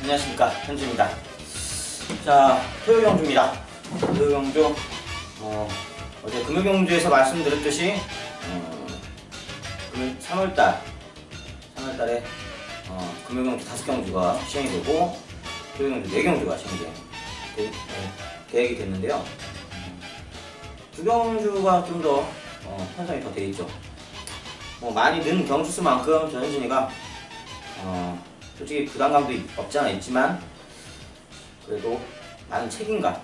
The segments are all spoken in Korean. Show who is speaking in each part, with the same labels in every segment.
Speaker 1: 안녕하십니까, 현주입니다. 자, 토요경주입니다. 토요경주, 어제 금요경주에서 말씀드렸듯이 3월달에 금요경주 5경주가 시행이 되고 토요경주 4경주가 시행이 계획이 됐는데요. 2경주가 좀 더 편성이 더 되어 있죠. 많이 는 경주수만큼 저 현진이가 솔직히 부담감도 없지 않아 있지만 그래도 많은 책임감을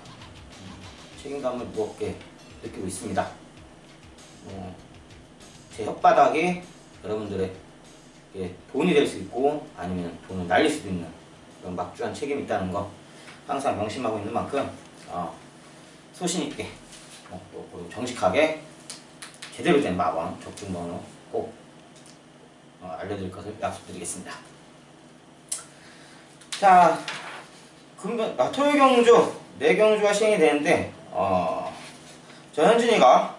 Speaker 1: 무겁게 느끼고 있습니다. 제 혓바닥에 여러분들의 돈이 될 수 있고 아니면 돈을 날릴 수도 있는 그런 막중한 책임이 있다는 거 항상 명심하고 있는 만큼 소신있게 또 정직하게 제대로 된 마방 적중번호 꼭 알려드릴 것을 약속드리겠습니다. 자, 토요경주 4경주가 시행이 되는데 저 현진이가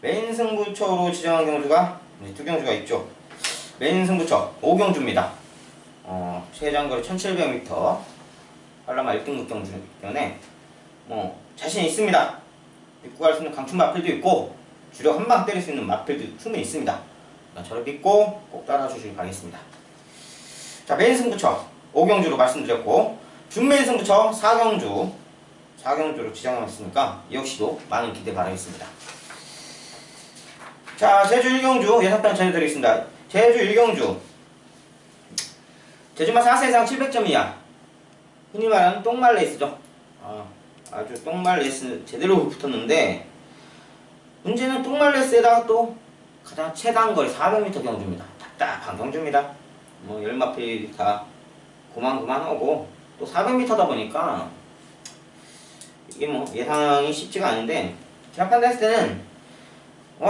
Speaker 1: 메인 승부처로 지정한 경주가 2경주가 있죠. 메인 승부처 5경주입니다. 최장거리 1700m 한라마 1등급 경주이기 때문에 자신 있습니다. 믿고 갈 수 있는 강춘 마필도 있고 주력 한방 때릴 수 있는 마필도 충분히 있습니다. 저를 믿고 꼭 따라 주시길 바라겠습니다. 자, 메인 승부처 5경주로 말씀드렸고 준메인 승부처 4경주로 지정했으니까 이 역시도 많은 기대 바라겠습니다. 자, 제주 1경주 예상편 전해드리겠습니다. 제주 1경주 제주마 4세상 700점 이하 흔히 말하는 똥말 레이스죠. 아주 똥말 레이스 제대로 붙었는데 문제는 똥말 레이스에다가 또 가장 최단거리 400m 경주입니다. 답답한 경주입니다. 10마필 다 고만고만하고 또 400m다 보니까 이게 예상이 쉽지가 않은데 제가 판단했을 때는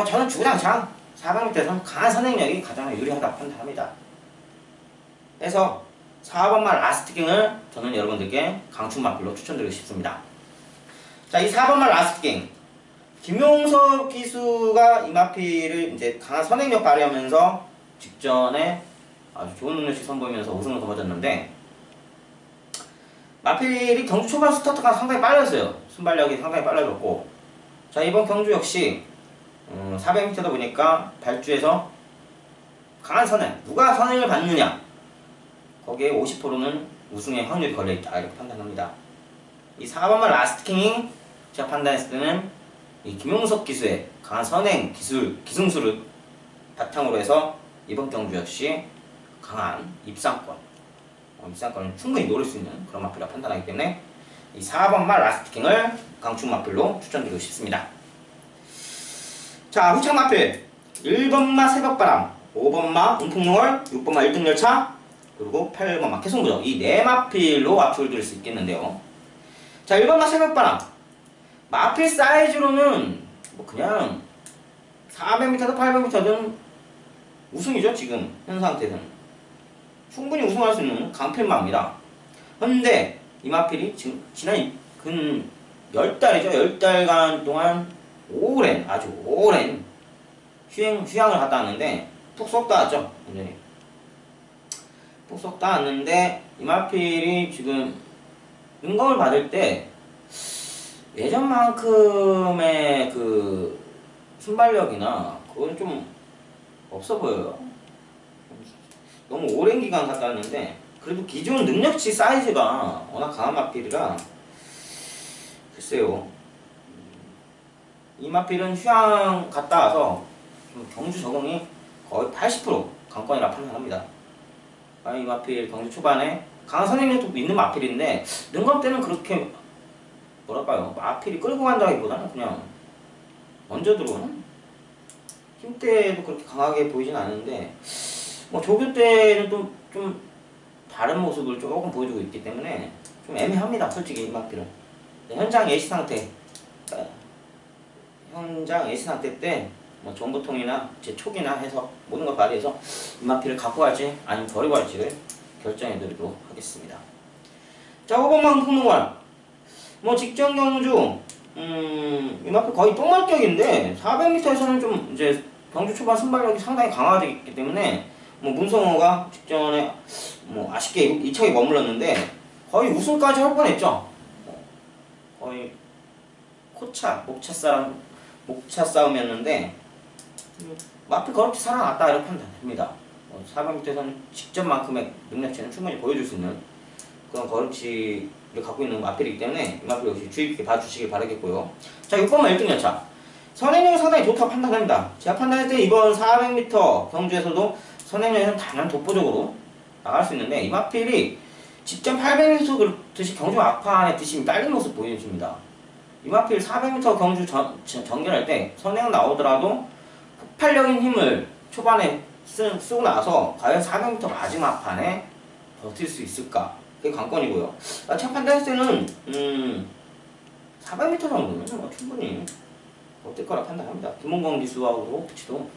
Speaker 1: 저는 주구장창 400m에서는 강한 선행력이 가장 유리하다 판단합니다. 그래서 4번마 라스트갱을 저는 여러분들께 강춘마필로 추천드리고 싶습니다. 자, 이 4번마 라스트갱 김용석 기수가 이 마필을 이제 강한 선행력 발휘하면서 직전에 아주 좋은 능력치 선보이면서 우승을 거머쥐었는데 마필이 경주 초반 스타트가 상당히 빨랐어요. 순발력이 상당히 빨라졌고 자, 이번 경주 역시 400m다 보니까 발주에서 강한 선행, 누가 선행을 받느냐 거기에 50%는 우승의 확률이 걸려있다 이렇게 판단합니다. 이 4번만 라스트킹이 제가 판단했을 때는 이 김용석 기수의 강한 선행 기승수를 바탕으로 해서 이번 경주 역시 강한 입상권을 충분히 노릴 수 있는 그런 마필이라 판단하기 때문에 이 4번마 라스트킹을 강충 마필로 추천드리고 싶습니다. 자, 후창 마필 1번마 새벽바람, 5번마 움풍노을, 6번마 1등열차 그리고 8번마 캐송부적 이 4마필로 앞을 드릴 수 있겠는데요. 자, 1번마 새벽바람 마필 사이즈로는 그냥 400m든 800m든 우승이죠. 지금 현 상태에서는 충분히 우승할 수 있는 강필마입니다. 그런데 이 마필이 지금 지난 근 10달이죠. 10달간 동안 아주 오랜 휴양을 갔다 왔는데 푹 썩다 왔죠. 완전히 푹 썩다 왔는데 이 마필이 지금 은검을 받을 때 예전만큼의 그 순발력이나 그건 좀 없어 보여요. 너무 오랜 기간 갔다 왔는데 그래도 기존 능력치 사이즈가 워낙 강한 마필이라 글쎄요. 이 마필은 휴양 갔다 와서 좀 경주 적응이 거의 80% 강권이라 판단합니다. 이 마필 경주 초반에 강한 선행력도 있는 마필인데 능검 때는 그렇게 뭐랄까요, 마필이 끌고 간다기보다는 그냥 먼저 들어오는 힘때도 그렇게 강하게 보이진 않는데 조교 때는 또 좀 다른 모습을 조금 보여주고 있기 때문에 좀 애매합니다. 솔직히 이 마필은 현장 예시 상태 때 정보통이나 제 촉이나 해서 모든 걸 발휘해서 이 마필을 갖고 갈지 아니면 버리고 갈지를 결정해 드리도록 하겠습니다. 자, 5번만 풍노월 직전 경주 이 마필 거의 똥말격인데 400m에서는 좀 이제 경주 초반 순발력이 상당히 강화되기 때문에 문성호가 직전에 아쉽게 2차에 머물렀는데 거의 우승까지 할 뻔했죠. 거의 목차 싸움이었는데 마필 그렇게 살아났다 이렇게 판단됩니다. 400m에서는 직전만큼의 능력치는 충분히 보여줄 수 있는 그런 거름치를 갖고 있는 마필이기 때문에 이 마필 역시 주의 깊게 봐주시길 바라겠고요. 자, 6번만 1등 열차. 선행력이 상당히 좋다고 판단합니다. 제가 판단할 때 이번 400m 경주에서도 선행력에서는 당연 독보적으로 나갈 수 있는데 이 마필이 직전 800m 그렇듯이 경주 막판에 뒷심이 딸린 모습 보여줍니다. 이 마필 400m 경주 전개할 때 선행 나오더라도 폭발적인 힘을 초반에 쓰고 나서 과연 400m 마지막 판에 버틸 수 있을까? 그게 관건이고요. 제가 판단했을 때는 400m 정도는 충분히 어떨 거라 판단합니다. 김원광 기수하고 붙이도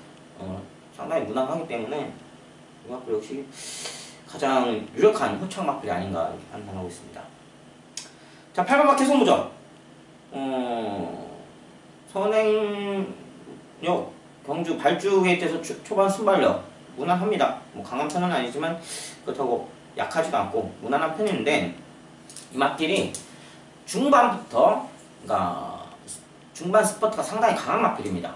Speaker 1: 상당히 무난하기 때문에 이 마필 역시 가장 유력한 후창 마필이 아닌가 이렇게 판단하고 있습니다. 자, 8번 마켓 소무전. 선행력 경주 발주에 대해서 초반 순발력 무난합니다. 뭐 강한 편은 아니지만 그렇다고 약하지도 않고 무난한 편인데 이 마필이 중반부터 그러니까 중반 스퍼트가 상당히 강한 마필입니다.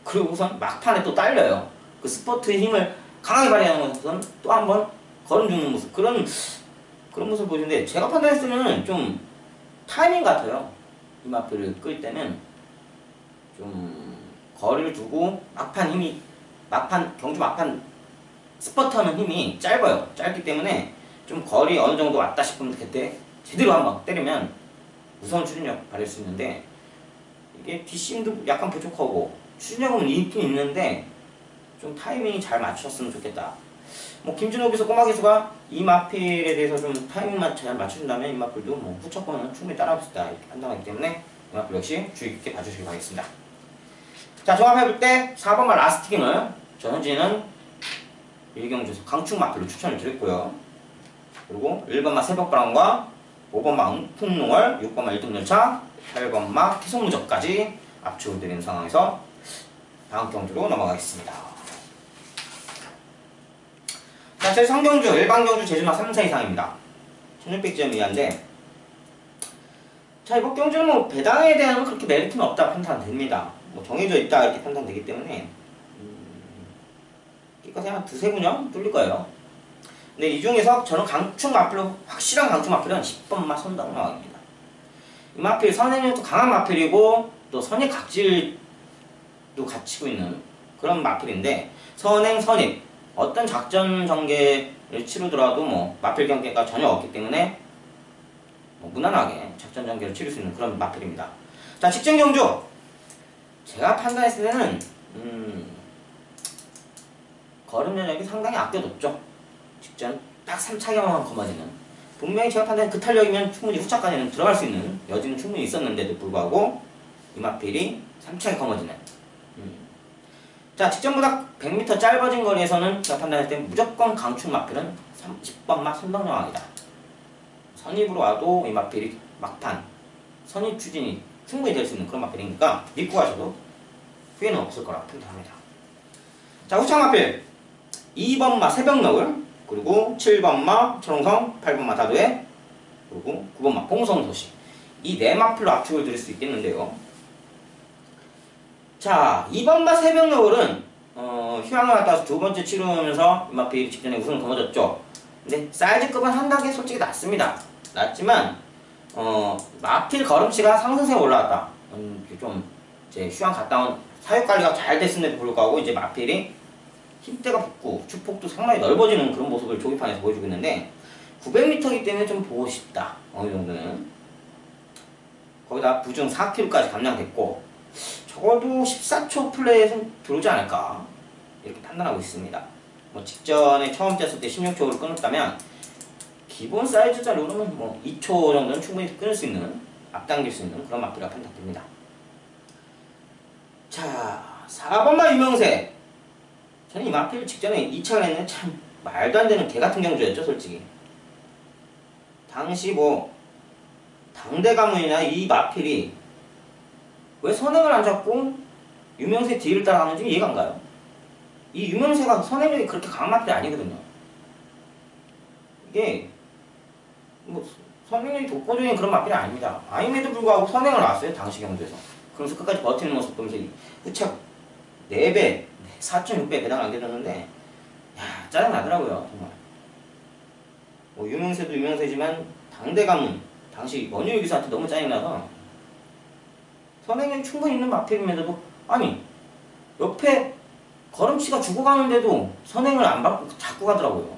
Speaker 1: 그리고 우선 막판에 또 딸려요. 그 스퍼트의 힘을 강하게 발휘하는 것은 또 한 번 걸음 죽는 모습 그런 모습을 보이는데 제가 판단했을 때는 좀 타이밍 같아요. 이 마필을 끌 때는 좀 거리를 두고 경주 막판 스퍼트하는 힘이 짧아요. 짧기 때문에 좀 거리 어느 정도 왔다 싶으면 그때 제대로 한번 때리면 무서운 추진력 발휘할 수 있는데 이게 뒷심도 약간 부족하고 추진력은 있긴 있는데 좀 타이밍이 잘 맞췄으면 좋겠다. 뭐 김준호 기수 꼬마 기수가 이 마필에 대해서 좀 타이밍만 잘 맞춰준다면 이 마필도 뭐 후척권은 충분히 따라올 수 있다 이렇게 판단하기 때문에 이 마필 역시 주의 깊게 봐주시기 바라겠습니다. 자, 종합해볼 때 4번과 라스트킹을 전현진은 1경주에서 강축 마필로 추천을 드렸고요. 그리고 1번마 새벽바람과 5번마 응풍농월, 6번마 1등 열차, 8번마 태송무적까지 압축을 드리는 상황에서 다음 경주로 넘어가겠습니다. 자, 제 상경주, 일반 경주 제주마 3사 이상입니다. 1600점 이하인데 자, 이번 경주는 뭐 배당에 대한 그렇게 메리트는 없다 판단됩니다. 뭐 정해져 있다 이렇게 판단되기 때문에 기껏 한 두세 분형 뚫릴 거예요. 근데 이 중에서 저는 강축 마필로 확실한 강축 마필은 10번마 선덕마왕입니다. 이 마필 선행력도 강한 마필이고 또 선의 각질도 갖추고 있는 그런 마필인데 선행 선입 어떤 작전 전개를 치르더라도 뭐 마필 경계가 전혀 없기 때문에 뭐 무난하게 작전 전개를 치를 수 있는 그런 마필입니다. 자, 직전 경주 제가 판단했을 때는 걸음 연력이 상당히 아껴뒀죠. 직전 딱 3차경만 거머쥐는 분명히 제가 판단한 그 탄력이면 충분히 후차까지는 들어갈 수 있는 여지는 충분히 있었는데도 불구하고 이 마필이 3차에 거머쥐는 자, 직전보다 100m 짧아진 거리에서는 제가 판단할 때 무조건 강축 마필은 10번마 선덕여왕이다. 선입으로 와도 이 마필이 막판 선입 추진이 충분히 될 수 있는 그런 마필이니까 믿고 가셔도 후회는 없을 거라 판단합니다. 자, 후창 마필 2번마 새벽너울, 그리고 7번마 철옹성, 8번마 다도해, 그리고 9번마 봉성소시 이 네 마필로 압축을 드릴 수 있겠는데요. 자, 2번마 새벽너울은 휴양을 갔다 와서 두 번째 치르면서 이 마필이 직전에 우승을 거머졌죠. 근데 사이즈급은 한 단계 솔직히 낮습니다. 낮지만 마필 걸음치가 상승세에 올라왔다. 좀 이제 휴양 갔다 온 사육관리가 잘 됐음에도 불구하고 이제 마필이 힘대가 붙고 축폭도 상당히 넓어지는 그런 모습을 조기판에서 보여주고 있는데 900m이기 때문에 좀 보고 싶다. 어느 정도는 거기다 부중 4kg까지 감량됐고 적어도 14초 플레이에서는 들어오지 않을까 이렇게 판단하고 있습니다. 뭐 직전에 처음 뗐을 때 16초를 끊었다면 기본 사이즈 자료로는 뭐 2초 정도는 충분히 끊을 수 있는 앞당길 수 있는 그런 마필이라 판단됩니다. 자, 4번마 유명세 저는 이 마필 직전에 2차가 했는데 참 말도 안 되는 개같은 경주였죠 솔직히. 당시 뭐 당대 가문이나 이 마필이 왜 선행을 안 잡고 유명세 뒤를 따라가는지 이해가 안 가요. 이 유명세가 선행력이 그렇게 강한 마필이 아니거든요. 이게 뭐 선행력이 독보적인 그런 마필이 아닙니다. 아임에도 불구하고 선행을 나왔어요. 당시 경주에서. 그러면서 끝까지 버티는 모습 보면서 후착 4배, 4.6배 배당 안겨줬는데 야 짜증나더라고요. 정말. 뭐 유명세도 유명세지만 당대 가문 당시 원효 기사한테 너무 짜증나서 선행력이 충분히 있는 마필임에도 아니 옆에 걸음치가 죽어가는데도 선행을 안 받고 자꾸 가더라고요.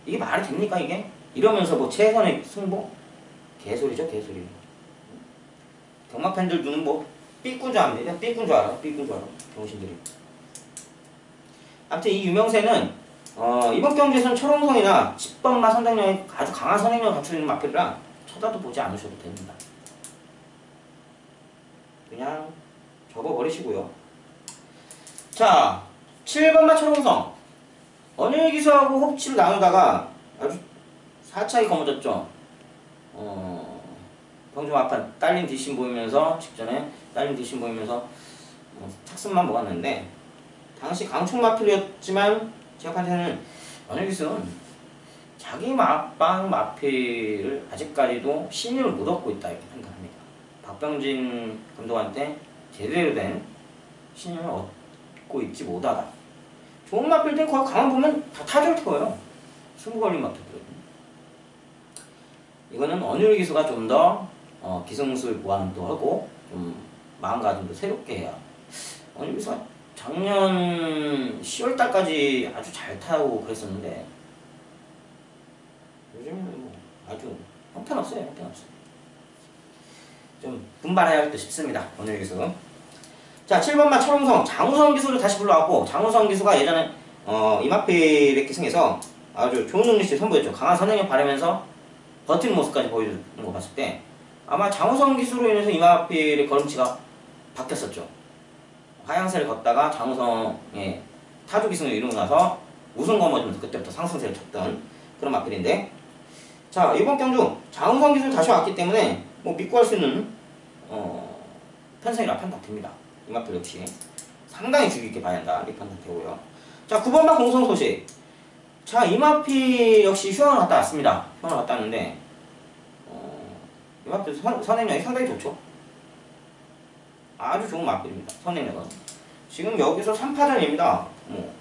Speaker 1: 이게 말이 됩니까 이게? 이러면서 뭐 최선의 승부? 개소리죠 개소리. 경마 팬들 눈은 뭐 삐꾼 줄 압니다. 삐꾼 줄 알아. 삐꾼 줄 알아. 병신들이. 아무튼 이 유명세는 이번 경주에서는 철옹성이나 10번마 선택력이 아주 강한 선행력을 갖추고 있는 마필이라 쳐다도 보지 않으셔도 됩니다. 그냥 접어버리시고요. 자 7번마 철옹성 언일기수하고 홉치를 나누다가 아주 사차게 거머졌죠. 병좀 앞판 딸린 뒷심 보이면서 직전에 딸린 뒷심 보이면서 착승만 먹었는데 당시 강총 마필이었지만 제가 볼 때는 언일기수는 자기 막방 마필을 아직까지도 신임을 못 얻고 있다 이렇게 판단합니다. 박병진 감독한테 제대로 된 신임을 얻고 있지 못하다. 좋은 마필들은 거의 가만 보면 다 타절 태워요. 승부 걸린 마필들은. 이거는 언율 기수가 좀 더 기승술 보완도 하고 좀 마음가짐도 새롭게 해야. 언율 기수가 작년 10월달까지 아주 잘 타고 그랬었는데 요즘은 뭐 아주 형편없어요. 형편없어요. 좀 분발해야 할 듯 싶습니다. 언율 기수. 자 7번마 철옹성 장우성 기수를 다시 불러왔고 장우성 기수가 예전에 이마필의 기승에서 아주 좋은 능력치를 선보였죠. 강한 선행력 바르면서 버티는 모습까지 보여주는 거 봤을 때 아마 장우성 기수로 인해서 이마필의 걸음치가 바뀌었었죠. 하향세를 걷다가 장우성의 타조 기승을 이루고 나서 우승 거머쥐면서 그때부터 상승세를 쳤던 그런 마필인데 자 이번 경주 장우성 기수를 다시 왔기 때문에 뭐 믿고 할 수 있는 편성이라 판단됩니다. 이마필 역시 상당히 주의 깊게 봐야 한다 이렇게 판단되고요. 자 9번마 공성 소식. 자 이마필 역시 휴양을 갔다 왔습니다. 휴양을 갔다 왔는데 이마필 선행력이 상당히 좋죠. 아주 좋은 마필입니다. 선행력은 지금 여기서 3파전입니다. 뭐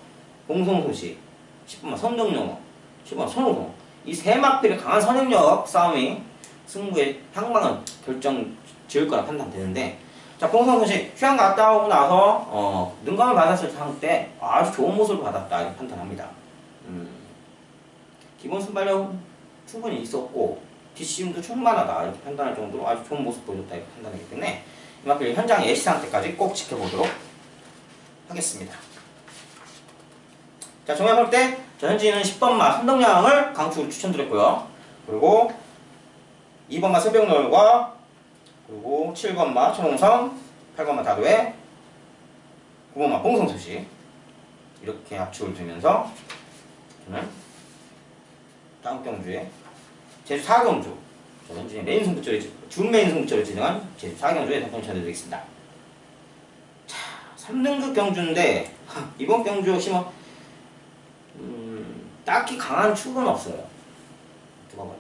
Speaker 1: 공성 소식 10번마 선동영어 10번마 선호성 이 세 마필의 강한 선행력 싸움이 승부의 향방을 결정 지을 거라 판단되는데 자 공성 소식 휴양 갔다 오고 나서 능감을 받았을 때 아주 좋은 모습을 받았다 이렇게 판단합니다. 기본 순발력 충분히 있었고 뒷심도 충만하다 이렇게 판단할 정도로 아주 좋은 모습 보여줬다 이렇게 판단하기 때문에 이만큼 현장 예시 상태까지 꼭 지켜보도록 하겠습니다. 자 종합할 때 전현진은 10번마 선덕량을 강추를 추천드렸고요. 그리고 2번마 새벽놀과 그리고 7번마 천홍성 8번마 다도해 9번마 봉성소식 이렇게 합축을 두면서 저는 다음 경주에 제주 4경주 현진의 메인 승부처를 준 메인 승부처를 지정한 제주 4경주에 선풍 쳐드리겠습니다. 자 3등급 경주인데 이번 경주 역시 뭐 딱히 강한 축은 없어요. 누가 봐도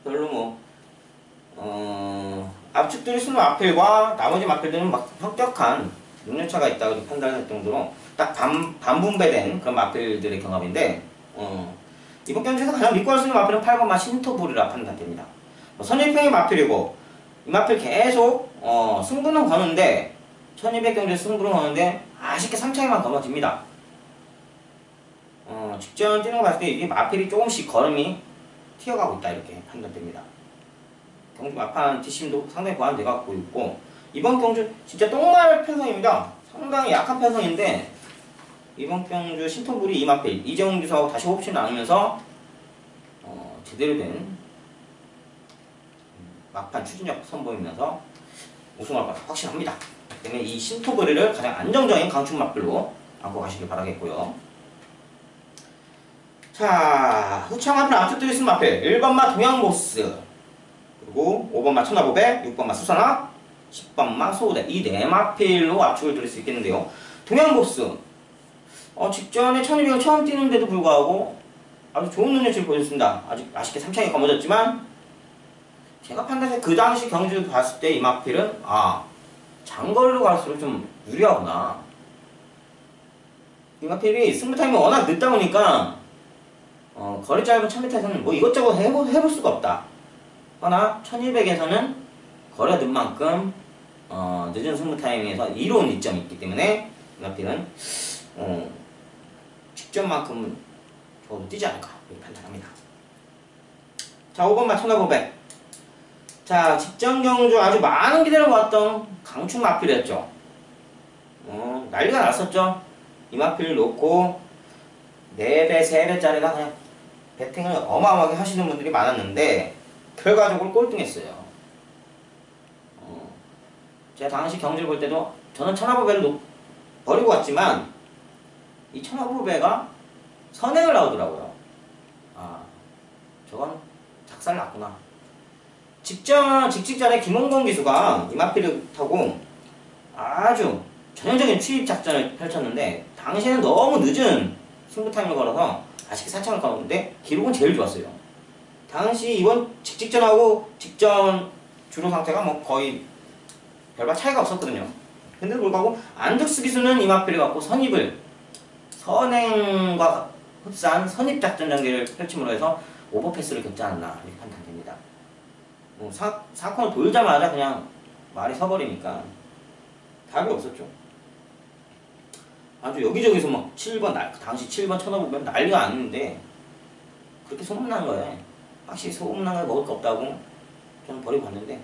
Speaker 1: 별로 뭐 압축들이 쓰는 마필과 나머지 마필들은 막 현격한 능력차가 있다고 판단할 정도로 딱 반분배된 그런 마필들의 경합인데 이번 경주에서 가장 믿고 할 수 있는 마필은 8번마 신토불이라 판단됩니다. 선입행의 마필이고 이 마필 계속 승부는 거는데 1200경주에 승부는 거는데 아쉽게 3차에만 거머집니다. 직전 뛰는 거 봤을 때 이게 마필이 조금씩 걸음이 튀어가고 있다 이렇게 판단됩니다. 경주 막판 뒷심도 상당히 보완돼가고 있고 이번 경주 진짜 똥말 편성입니다. 상당히 약한 편성인데 이번 경주 신토불이 이마필 이재용 기수하고 다시 호흡을 나누면서 제대로 된 막판 추진력 선보이면서 우승할 것 확실합니다. 때문에 이 신토불이를 가장 안정적인 강축 마필로 안고 가시길 바라겠고요. 자, 후창마필 앞쪽들이 있는 마필 1번마 동양보스 그리고 5번마 천하보배 6번마 수선화 10번마 소우대 이 네 마필로 압축을 드릴 수 있겠는데요. 동양보스 직전에 1200을 처음 뛰는데도 불구하고 아주 좋은 눈여치를 보여줬습니다. 아직 아쉽게 3창이 거머졌지만 제가 판단해 그 당시 경주를 봤을 때 이마필은 장거리로 갈수록 좀 유리하구나. 이마필이 승부 타임이 워낙 늦다 보니까 거리 짧은 1000m에서는 뭐 이것저것 해볼 수가 없다. 하나 1200에서는 거리가 늦은 만큼 늦은 승부 타이밍에서 이로운 이점이 있기 때문에 이마필은 직전만큼은 저도 뛰지 않을까 이렇게 판단합니다. 자 5번마 1500. 자 직전 경주 아주 많은 기대를 모았던 강충 마필이었죠. 난리가 났었죠. 이마필 놓고 4배 3배짜리가 그냥 배팅을 어마어마하게 하시는 분들이 많았는데 결과적으로 꼴등했어요. 제가 당시 경주를 볼 때도 저는 1500배를 버리고 왔지만 이 1500배가 선행을 나오더라고요. 저건 작살 났구나. 직전에 김홍건 기수가 이마필을 타고 아주 전형적인 추입 작전을 펼쳤는데 당시에는 너무 늦은 승부 타임을 걸어서 아쉽게 4창을 가는데 기록은 제일 좋았어요. 당시 이번 직전하고 직전 주로 상태가 뭐 거의 별반 차이가 없었거든요. 근데 불구하고 안득스 기수는 이마필을 갖고 선행과 흡사한 선입 작전 전개를 펼침으로 해서 오버패스를 겪지 않았나 이렇게 판단됩니다. 사건을 돌자마자 그냥 말이 서버리니까 답이 없었죠. 아주 여기저기서 막 7번, 당시 7번 쳐다보면 난리가 났는데 그렇게 소문난 거예요. 확실히 소문난 걸 먹을 거 없다고 저는 버리고 갔는데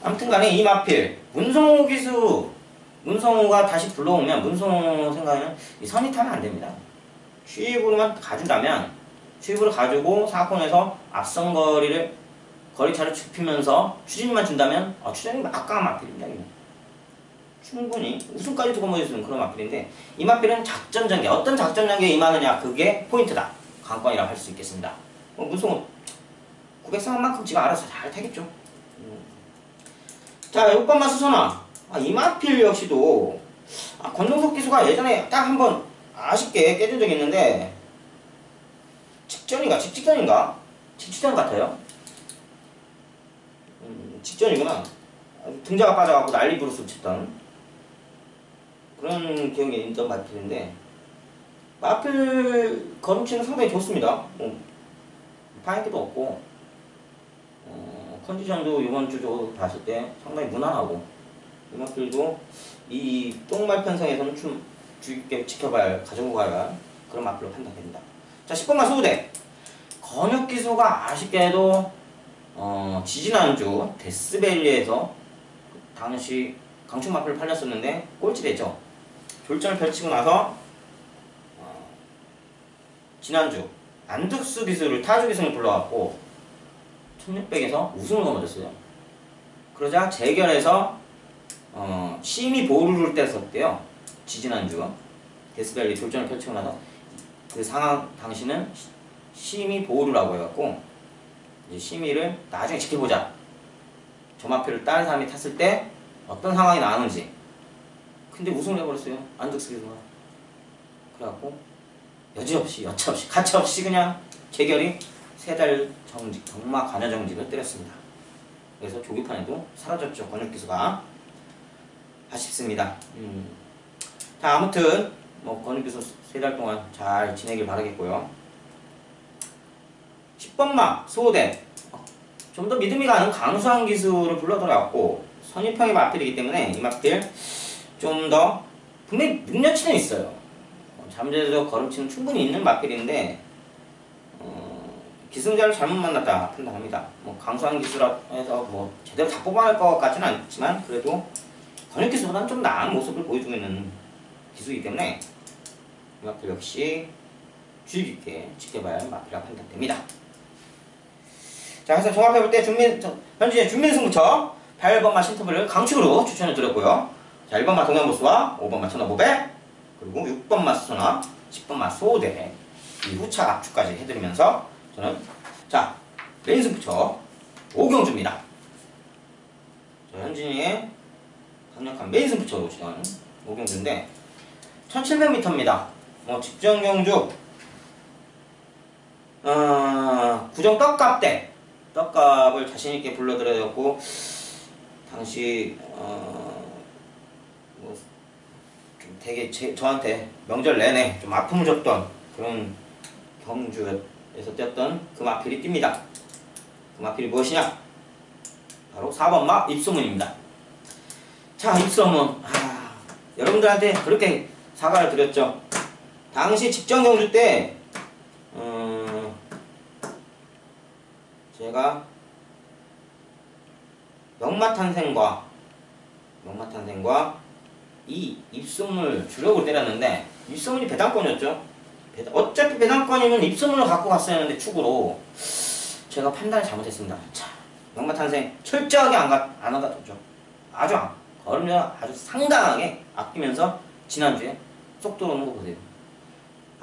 Speaker 1: 아무튼 간에 이마필, 문성호가 다시 불러오면 문성호 생각에는 이 선이 타면 안 됩니다. 취입으로만 가준다면 취입으로 가지고 사건에서 앞선 거리차를 좁히면서 추진만 준다면 추진이 막강한 마필입니다. 충분히 우승까지 두고 모일 수 있는 그런 마필인데 이마필은 작전 전개, 어떤 작전 전개에 임하느냐 그게 포인트다. 관건이라고 할 수 있겠습니다. 문성호 900상만큼 지가 알아서 잘 타겠죠. 자 6번마 수선화. 이마필 역시도 권동석 기수가 예전에 딱 한 번 아쉽게 깨진 적이 있는데 직전인가? 직전 같아요. 직전이구나. 등자가 빠져갖고 난리 부르스 쳤던 그런 기억이 있던 마필인데 마필 걸음치는 상당히 좋습니다. 파인트도 없고 컨디션도 이번 주 봤을 때 상당히 무난하고 이마필도 이 똥말 편성에서는 좀 주의 깊게 가지고 가야 할 그런 마필로 판단됩니다. 자 10번마 소우대. 건혁 기수가 아쉽게도 지지난주 데스밸리에서 당시 강충 마필을 팔렸었는데 꼴찌됐죠. 졸전을 펼치고 나서 지난주 안득수 기수를 타주 기수를 불러왔고 1600에서 우승을 거머졌어요. 그러자 재결해서 심의 보루를 뗐었대요. 지지난주 데스밸리 졸전을 펼치고 나서 그 상황 당시는 심의 보루라고 해갖고 이제 심의를 나중에 지켜보자. 저 마필을 다른 사람이 탔을 때 어떤 상황이 나오는지. 근데 우승을 해버렸어요. 안득수 기수가. 그래갖고 여지없이 가차없이 그냥 재결이 3달 정직, 경마 관여 정직을 때렸습니다. 그래서 조기판에도 사라졌죠. 권혁 기수가. 아쉽습니다. 자 아무튼 권혁 기수 3달 동안 잘 지내길 바라겠고요. 10번마 소호대. 좀 더 믿음이 가는 강수한 기수를 불러들여왔고 선입형의 마필이기 때문에 이 마필 좀 더 분명히 능력치는 있어요. 잠재적 걸음치는 충분히 있는 마필인데 기승자를 잘못 만났다 판단합니다. 강수한 기수라 해서 제대로 다 뽑아낼 것 같지는 않지만 그래도 권혁 기수보다는 좀 나은 모습을 보여주고 있는 기수이기 때문에 이 마필 역시 주의 깊게 지켜봐야 할 마필이라고 판단됩니다. 자, 그래서 종합해볼 때 현재 준민승부처 8번마 신터블을 강축으로 추천해드렸고요. 자, 1번마 동양보수와 5번마 1500 그리고 6번마 수선화, 10번마 소호대 이 후차 압축까지 해드리면서 저는 자 메인 승부처 오경주입니다. 자, 현진이의 강력한 메인 승부처로 지정하는 오경주인데 1700m입니다. 직전 경주 부정 떡값 때 떡값을 자신있게 불러들여야 되었고, 당시 뭐 좀 되게 저한테 명절 내내 좀 아픔을 줬던 그런 경주에서 뛰었던 그 마필이 뜁니다. 그 마필이 무엇이냐? 바로 4번 마 입소문입니다. 자, 입소문. 여러분들한테 그렇게 사과를 드렸죠. 당시 직전 경주 때 제가 명마탄생과 이 입소문을 주력으로 때렸는데, 입소문이 배당권이었죠. 어차피 배당권이면 입소문을 갖고 갔어야 하는데 축으로 제가 판단을 잘못했습니다. 자, 명마탄생 철저하게 안 갖다 줬죠. 걸으면 아주 상당하게 아끼면서 지난주에 쏙 들어오는 거 보세요.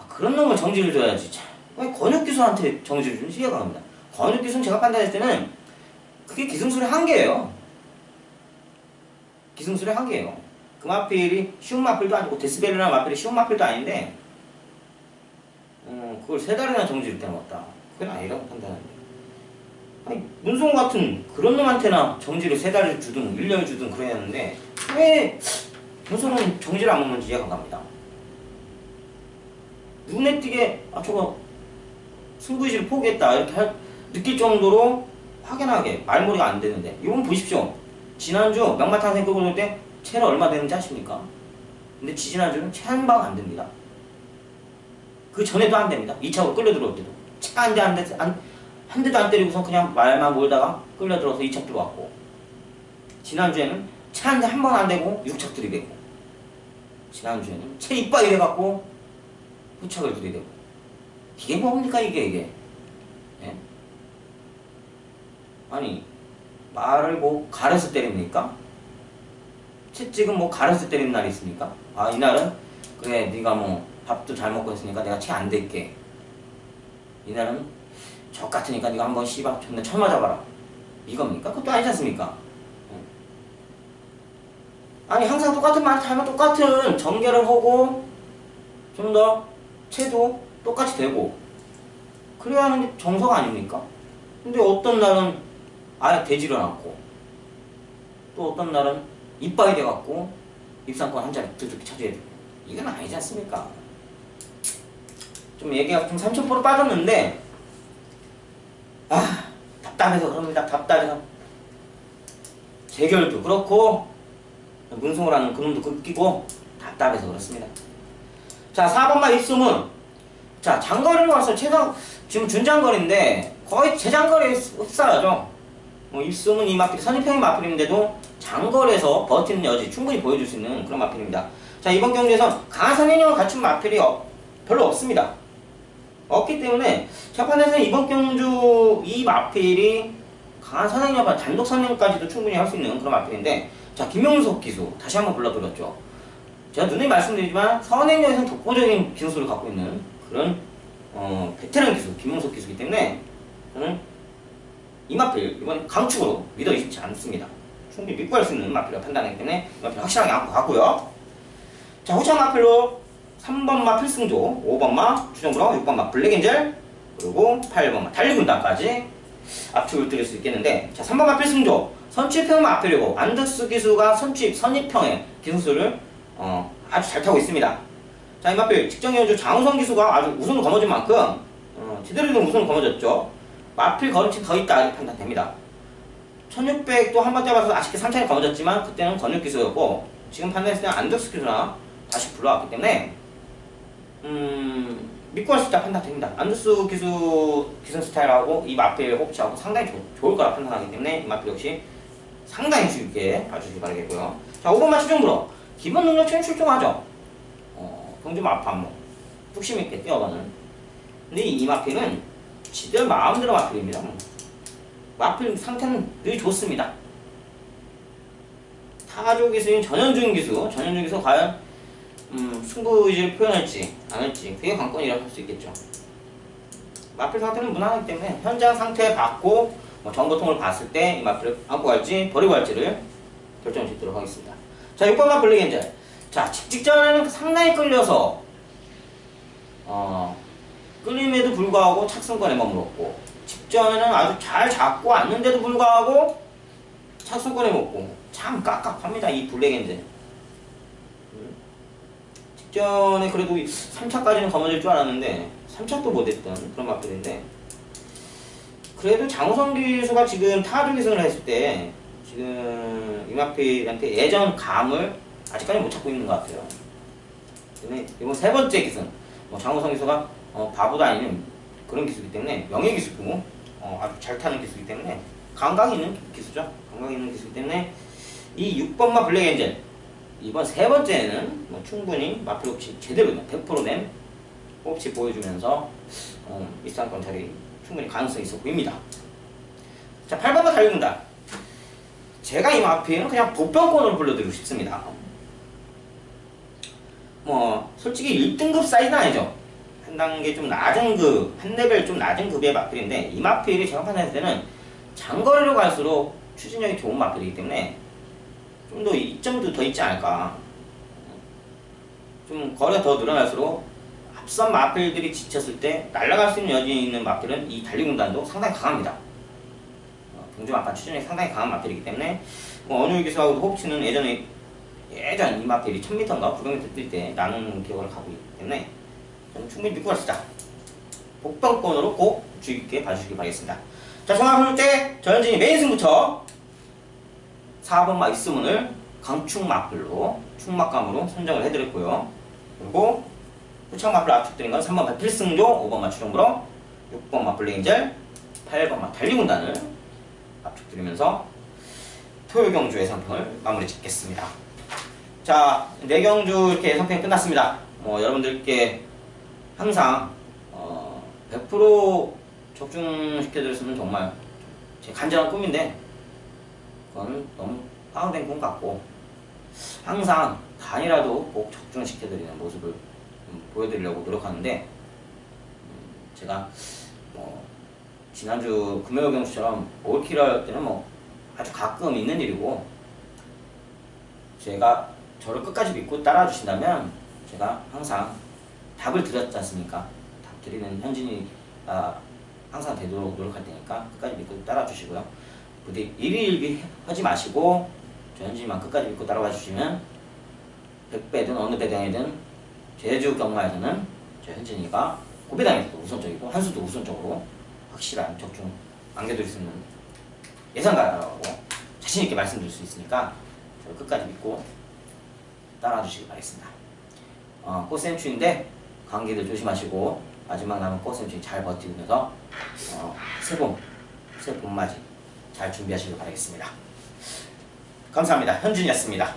Speaker 1: 그런 놈을 정지를 줘야지. 참, 왜 권혁기수한테 정지를 주는지 이해가 갑니다. 권혁기수는 제가 판단했을 때는 그게 기승술의 한계예요. 기승술의 한계예요. 그 마필이 쉬운 마필도 아니고 데스벨이라는 마필이 쉬운 마필도 아닌데 그걸 3달이나 정지를 때려먹었다. 그건 아니라고 판단합니다. 아니, 문송 같은 그런 놈한테나 정지를 3달을 주든 1년을 주든 그래야 하는데 왜 문송은 정지를 안 먹는지 이해가 안 갑니다. 눈에 띄게 저거 승부의지를 포기했다 이렇게 느낄 정도로 확연하게 말머리가 안 되는데, 이건 보십시오. 지난주 명마탄생 끌고 올 때 채는 얼마 되는지 아십니까? 근데 지지난주는 채 한 방 안 됩니다. 그 전에도 안 됩니다. 2차로 끌려 들어올 때도 채 한 대도 안 때리고서 그냥 말만 몰다가 끌려 들어서 2차 들어왔고, 지난주에는 채 한 대 한 번 안 되고 6착 들이대고, 지난주에는 채 이빨 이래갖고 후착을 들이대고. 이게 뭡니까 이게 예? 아니, 말을 뭐 가려서 때립니까? 채찍은 뭐 가려서 때리는 날이 있습니까? 이날은 그래 네가 뭐 밥도 잘 먹고 있으니까 내가 채 안 댈게. 이날은 적 같으니까 네가 한번 씨발 존나 쳐맞아봐라. 이겁니까? 그것도 아니지 않습니까? 아니, 항상 똑같은 말 하면 똑같은 전개를 하고 좀 더 채도 똑같이 되고 그래야 하는 게 정석 아닙니까? 근데 어떤 날은 아예 되지를 않고, 또 어떤 날은 이빨이 돼갖고 입상권 한 자리 두둑히 차지해야 되고, 이건 아니지 않습니까? 좀 얘기가 좀 3000% 빠졌는데 답답해서 그럽니다. 답답해서. 재결도 그렇고 문송을 하는 그놈도 끊기고 답답해서 그렇습니다. 자, 4번마 입소문. 자, 장거리로 와서 지금 준장거리인데 거의 제장거리에 흡사하죠. 뭐 입소문 이 마필 선입형의 마필인데도 장거리에서 버티는 여지 충분히 보여줄 수 있는 그런 마필입니다. 자, 이번 경기에서 강한 선인형을 갖춘 마필이 별로 없습니다. 없기 때문에 재판에서는 이번 경주 이 마필이 강한 선행력과 단독 선행까지도 충분히 할 수 있는 그런 마필인데, 자, 김용석 기수 다시 한번 불러드렸죠. 제가 누누이 말씀드리지만 선행력에서는 독보적인 기술을 갖고 있는 그런 베테랑 기수 김용석 기수이기 때문에 저는 이 마필 이번 강축으로 믿어 의심치 않습니다. 충분히 믿고 할 수 있는 마필이라고 판단하기 때문에 이 마필 확실하게 안고 갔고요. 자, 후창 마필로 3번마 필승조, 5번마 추정브로, 6번마 블랙엔젤, 그리고 8번마 달리군단까지 압축을 드릴 수 있겠는데, 자, 3번마 필승조 선취입형 마필이고 안덕수 기수가 선입형의 기술을 아주 잘 타고 있습니다. 자, 이 마필 직전 경주 장우성 기수가 아주 우승을 거머쥔 만큼 제대로 된 우승을 거머졌죠. 마필 걸음치 더 있다 이렇게 판단됩니다. 1600도 한 번 잡아서 아쉽게 3차에 거머졌지만 그때는 권육 기수였고, 지금 판단했을 때는 안덕수 기수나 다시 불러왔기 때문에 믿고 할 수 있다 판단됩니다. 안덕수 기승 스타일하고 이 마필 호흡치하고 상당히 좋을 거라 판단하기 때문에 이 마필 역시 상당히 쉽게 봐주시기 바라겠고요. 자, 5번마 추정브로 기본 능력치는 출중하죠. 경주 마파 뭐 뚝심있게 뛰어가는. 근데 이 마필은 지들 마음대로 마필입니다. 마필 상태는 늘 좋습니다. 타조 기수인 전현중 기수 과연 승부의지를 표현할지 안 할지 그게 관건이라고 할 수 있겠죠. 마필 상태는 무난하기 때문에 현장 상태 받고 정보통을 봤을 때 이 마필을 안고 갈지 버리고 갈지를 결정을 짓도록 하겠습니다. 자, 6번마 블랙엔젤. 자, 직전에는 상당히 끌려서 끌림에도 불구하고 착승권에 머물렀고, 직전에는 아주 잘 잡고 왔는데도 불구하고 착수권에 먹고 참 깝깝합니다. 이 블랙엔젤. 직전에 그래도 3차까지는 거머쥘 줄 알았는데 3차도 못했던 그런 마필인데, 그래도 장우성 기수가 지금 타주 기승을 했을 때 지금 이마필한테 예전 감을 아직까지 못 찾고 있는 것 같아요. 이번 세 번째 기승, 장우성 기수가 바보도 아니는 그런 기수이기 때문에, 명예 기수고 아주 잘 타는 기수이기 때문에, 감각이 있는 기수죠. 감각이 있는 기수이기 때문에 이 6번마 블랙엔젤 이번 세 번째는 충분히 마필 옵치 제대로 100% 된 옵치 보여주면서 일상권 자리 충분히 가능성이 있어 보입니다. 자, 8번마 달려준다. 제가 이 마필은 그냥 복병권으로 불러드리고 싶습니다. 솔직히 1등급 사이즈는 아니죠. 한 단계 좀 낮은 급, 한 레벨 좀 낮은 급의 마필인데, 이 마필이 제가 판단했을 때는 장거리로 갈수록 추진력이 좋은 마필이기 때문에 좀 더 이점도 더 있지 않을까. 좀 거리가 더 늘어날수록 앞선 마필들이 지쳤을 때 날아갈 수 있는 여진이 있는 마필은 이 달리군단도 상당히 강합니다. 동점 앞판 추진력이 상당히 강한 마필이기 때문에, 어느 기수하고도 호흡치는 예전 이 마필이 1000m인가 900m 뛸 때 나누는 기억을 갖고 있기 때문에 저는 충분히 믿고 갑시다. 복병권으로 꼭 주의 깊게 봐주시기 바라겠습니다. 자, 종합 때 전현진이 메인 승부처 4번마 이스문을 강축 마필로 축막감으로 선정을 해드렸고요. 그리고 후창 마필 압축드린 건 3번마 필승조, 5번마 추정부로, 6번마 블랙엔젤, 8번마 달리군단을 압축드리면서 토요 경주 예상평을 마무리 짓겠습니다. 자, 4경주 이렇게 예상평이 끝났습니다. 여러분들께 항상 100% 적중시켜드렸으면 정말 제 간절한 꿈인데, 그건 너무 다운된 꿈 같고, 항상 단이라도 꼭 적중시켜드리는 모습을 보여드리려고 노력하는데, 제가 지난주 금요일 경주처럼 올킬을 할 때는 아주 가끔 있는 일이고, 제가 저를 끝까지 믿고 따라와 주신다면 제가 항상 답을 드렸지 않습니까? 답 드리는 현진이가 항상 되도록 노력할 테니까 끝까지 믿고 따라와 주시고요. 부디 일희일비 하지 마시고 저 현진이만 끝까지 믿고 따라와 주시면 100배든 어느 배당이든 제주 경마에서는 저 현진이가 고배당에서도 우선적이고 한수도 우선적으로 확실한 적중 안겨드릴 수 있는 예상가라고 자신있게 말씀드릴 수 있으니까 저를 끝까지 믿고 따라와 주시기 바라겠습니다. 꽃샘추인데 감기들 조심하시고 마지막 남은 꽃샘추 잘 버티면서 새 봄맞이 잘 준비하시길 바라겠습니다. 감사합니다. 현준이었습니다.